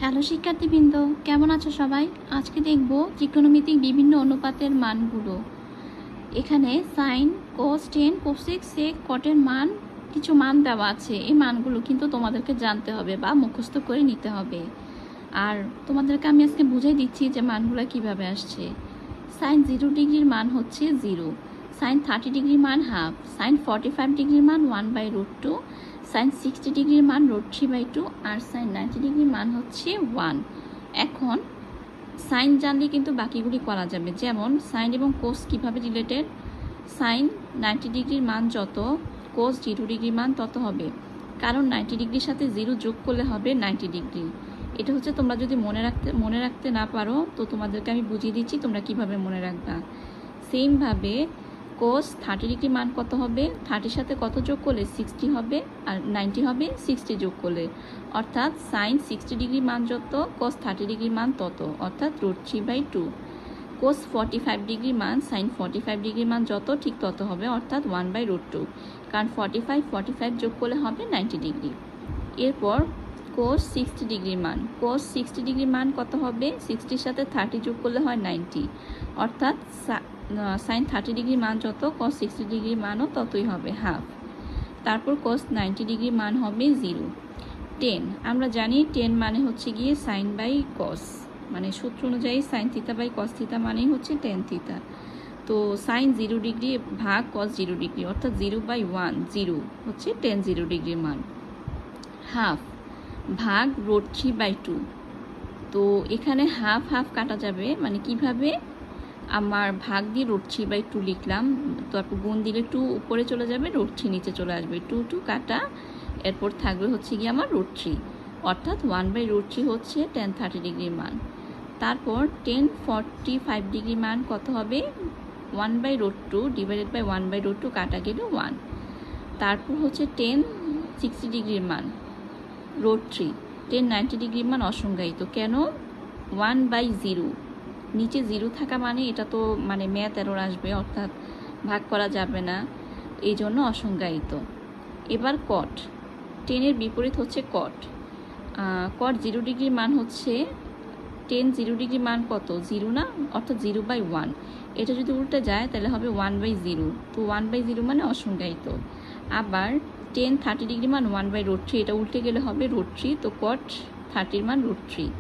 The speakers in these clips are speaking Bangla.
হ্যালো শিক্ষার্থীবৃন্দ, কেমন আছো সবাই? আজকে দেখব ত্রিকোণমিতিক বিভিন্ন অনুপাতের মানগুলো। এখানে সাইন, কোস, টেন, কোসেক, সেক, কটের মান কিছু মান দেওয়া আছে। এই মানগুলো কিন্তু তোমাদেরকে জানতে হবে বা মুখস্থ করে নিতে হবে। আর তোমাদেরকে আমি আজকে বুঝিয়ে দিচ্ছি যে মানগুলো কিভাবে আসছে। সাইন 0 ডিগ্রির মান হচ্ছে 0, সাইন 30 ডিগ্রির মান হাফ, সাইন 45 ডিগ্রির মান 1/√2, সাইন 60 ডিগ্রির মান √3/2 আর সাইন 90 ডিগ্রির মান হচ্ছে 1। এখন সাইন জানলে কিন্তু বাকিগুলি করা যাবে। যেমন সাইন এবং কোস কিভাবে রিলেটেড, সাইন 90 ডিগ্রির মান যত, কোস 0 ডিগ্রির মান তত হবে, কারণ 90 ডিগ্রির সাথে 0 যোগ করলে হবে 90 ডিগ্রি। এটা হচ্ছে তোমরা যদি মনে রাখতে না পারো তো তোমাদেরকে আমি বুঝিয়ে দিচ্ছি তোমরা কিভাবে মনে রাখবা। সেমভাবে কোস 30 ডিগ্রি মান কত হবে, 30 সাথে কত যোগ করলে 60 হবে, আর 90 হবে 60 যোগ করলে, অর্থাৎ সাইন 60 ডিগ্রি মান যত, কোস 30 ডিগ্রি মান তত, অর্থাৎ √3/2। কোস 45 ডিগ্রি মান সাইন 45 ডিগ্রি মান যত ঠিক তত হবে, অর্থাৎ 1/√2, কারণ 45 যোগ করলে হবে 90 ডিগ্রি। এরপর কোস 60 ডিগ্রি মান, কোস 60 ডিগ্রি মান কত হবে, 60-র সাথে 30 যোগ করলে হয় 90, অর্থাৎ সাইন 30 ডিগ্রি মান যত, কস 60 ডিগ্রি মানও ততই হবে, হাফ। তারপর কস 90 ডিগ্রি মান হবে 0। 10 আমরা জানি 10 মানে হচ্ছে গিয়ে সাইন বাই কস, মানে সূত্র অনুযায়ী sine theta by cos theta মানেই হচ্ছে টেন থিটা। তো সাইন 0 ডিগ্রি ভাগ কস 0 ডিগ্রি, অর্থাৎ 0/1, 0 হচ্ছে টেন 0 ডিগ্রির মান। হাফ ভাগ √3/2, তো এখানে হাফ হাফ কাটা যাবে, মানে কিভাবে, আমার ভাগ দিয়ে √3/2 লিখলাম, তারপর গুণ দিলে 2 উপরে চলে যাবে, √3 নিচে চলে আসবে, 2 কাটা, এরপর থাকবে হচ্ছে গিয়ে আমার √3, অর্থাৎ 1/√3 হচ্ছে টেন 30 ডিগ্রির মান। তারপর টেন 45 ডিগ্রি মান কত হবে, 1/√2 ডিভাইডেড বাই 1/√2 কাটা গেলে 1। তারপর হচ্ছে টেন 60 ডিগ্রির মান √3, টেন 90 ডিগ্রির মান অসংজ্ঞায়িত, কেন, 1/0, নিচে 0 থাকা মানে এটা তো মানে ম্যাথ এরর আসবে, অর্থাৎ ভাগ করা যাবে না, এই জন্য অসংজ্ঞায়িত। এবার কট, টেনের বিপরীত হচ্ছে কট, কট 0 ডিগ্রির মান হচ্ছে, টেন 0 ডিগ্রির মান কত, 0 না, অর্থাৎ 0/1, এটা যদি উল্টে যায় তাহলে হবে 1/0, তো 1/0 মানে অসংজ্ঞায়িত। আবার টেন 30 ডিগ্রি মান 1/√3, এটা উল্টে গেলে হবে √3, তো কট 30 মান √3।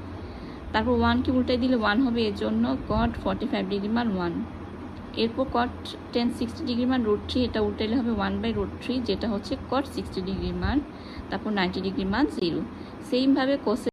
তারপর 1কে উল্টে দিলে 1 হবে, এর জন্য কট 45 ডিগ্রি মান 1। এরপর কট টেন 60 ডিগ্রি মান √3, এটা উল্টে দিলে হবে 1/√3, যেটা হচ্ছে কট 60 ডিগ্রি মান, তারপর 90 ডিগ্রি মান 0। সেইমভাবে কোসে